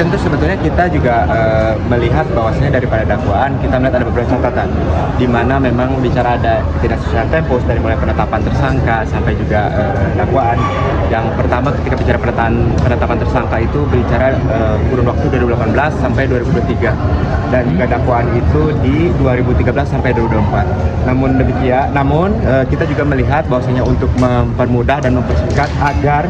Tentu sebetulnya kita juga melihat bahwasanya daripada dakwaan kita melihat ada beberapa catatan di mana memang bicara ada ketidaksesuaian tempus dari mulai penetapan tersangka sampai juga dakwaan. Yang pertama ketika bicara penetapan tersangka itu berbicara kurun waktu 2018 sampai 2023 dan juga dakwaan itu di 2013 sampai 2024. Namun kita juga melihat bahwasanya untuk mempermudah dan mempersingkat agar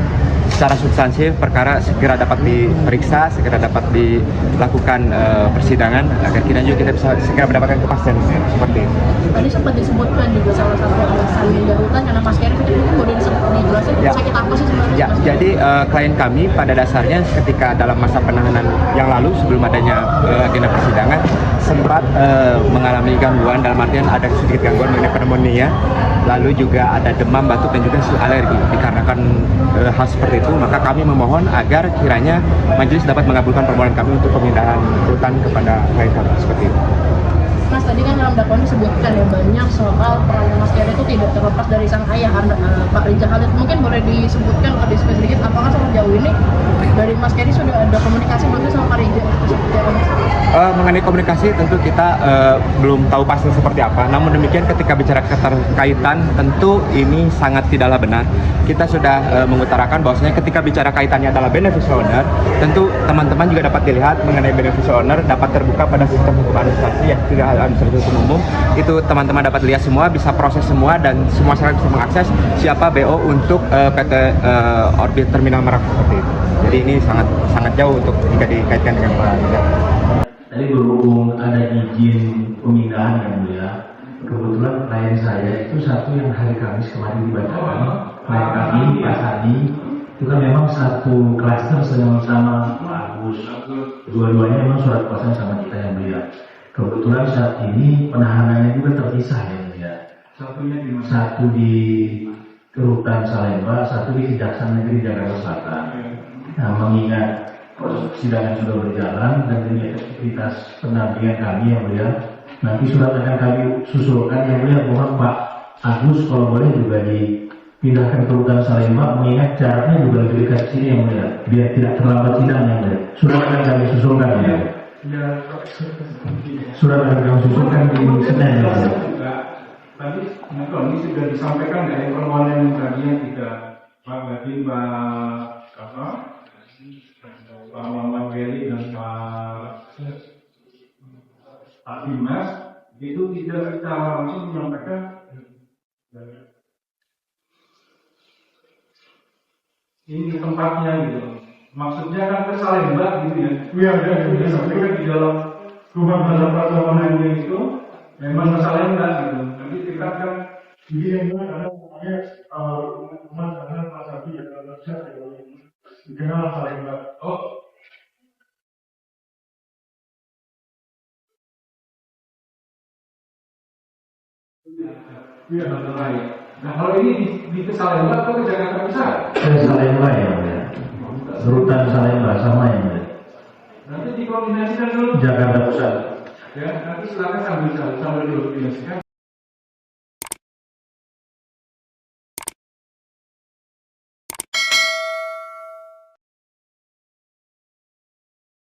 secara substansi perkara segera dapat diperiksa, segera dapat dilakukan persidangan agar kita bisa segera mendapatkan kepastian seperti itu. Tadi sempat disebutkan juga salah satu alasan yang dilakukan karena Mas Keri itu boleh dijelasin sakit apa sih sebenarnya? Ya, jadi klien kami pada dasarnya ketika dalam masa penahanan yang lalu sebelum adanya agenda persidangan sempat mengalami gangguan, dalam artian ada sedikit gangguan mengenai pneumonia, lalu juga ada demam, batuk dan juga alergi. Dikarenakan hal seperti itu, maka kami memohon agar kiranya majelis dapat mengabulkan permohonan kami untuk pemindahan rutan kepada klien kami seperti itu. Mas, tadi kan dalam dakwaan disebutkan ya banyak soal peran Mas Keri itu tidak terlepas dari sang ayah Pak Rijal Khalid. Mungkin boleh disebutkan atau diskusi sedikit apakah sejauh ini dari Mas Keri sudah ada komunikasi berarti sama Pak Rijal? Mengenai komunikasi tentu kita belum tahu pasti seperti apa. Namun demikian ketika bicara keterkaitan tentu ini sangat tidaklah benar. Kita sudah mengutarakan bahwasanya ketika bicara kaitannya adalah beneficial owner, tentu teman-teman juga dapat dilihat mengenai beneficial owner dapat terbuka pada sistem hukum administrasi yang tidak administrasi hukum umum. Itu teman-teman dapat lihat semua, bisa proses semua dan semua masyarakat bisa mengakses siapa BO untuk PT Orbit Terminal Merak seperti itu. Jadi ini sangat jauh untuk jika dikaitkan dengan Pak Rijal. Tadi berhubung ada izin pemindahan yang mulia, kebetulan klien saya itu satu yang hari Kamis kemarin dibacakan. Klien kami, Pak Sadi, itu kan memang satu klaster sama Pak Agus. Dua-duanya memang surat kuasa sama kita yang mulia. Kebetulan saat ini penahanannya juga terpisah ya mulia. Satu di Rutan Salemba, satu di Kejaksaan Negeri Jakarta Selatan. Nah, mengingat proses persidangan sudah berjalan dan demi efektivitas pendampingan kami yang mulia, nanti surat akan kami susulkan yang mulia. Mohon Pak Agus kalau boleh juga dipindahkan ke Rutan Salemba, mengingat jaraknya juga lebih dekat sini yang mulia, biar tidak terlambat sidang yang mulia. Surat akan kami susulkan ya. Surat akan kami susulkan di Senin ya mulia. Tadi ini sudah disampaikan dari permohonan yang tadi yang tidak Pak Gadin, Pak Muhammad Weli dan Pak Dimas itu tidak secara langsung menyampaikan ini tempatnya gitu. Maksudnya kan ke Salemba gitu ya. Iya, sudah sampaikan di dalam rumah dalam permohonannya itu memang ke Salemba gitu. Nanti kita kan ini yang ada namanya rumah dengan Pak Sapi ya kalau bisa dikenal Salemba. Oh. Iya, baik. Nah, kalau ini di Salemba atau ke Jakarta Pusat? Ke Salemba ya, Rutan Salemba sama ya. Nanti dikoordinasikan dulu. Jakarta Pusat. Ya, nanti silakan sambil dulu koordinasikan.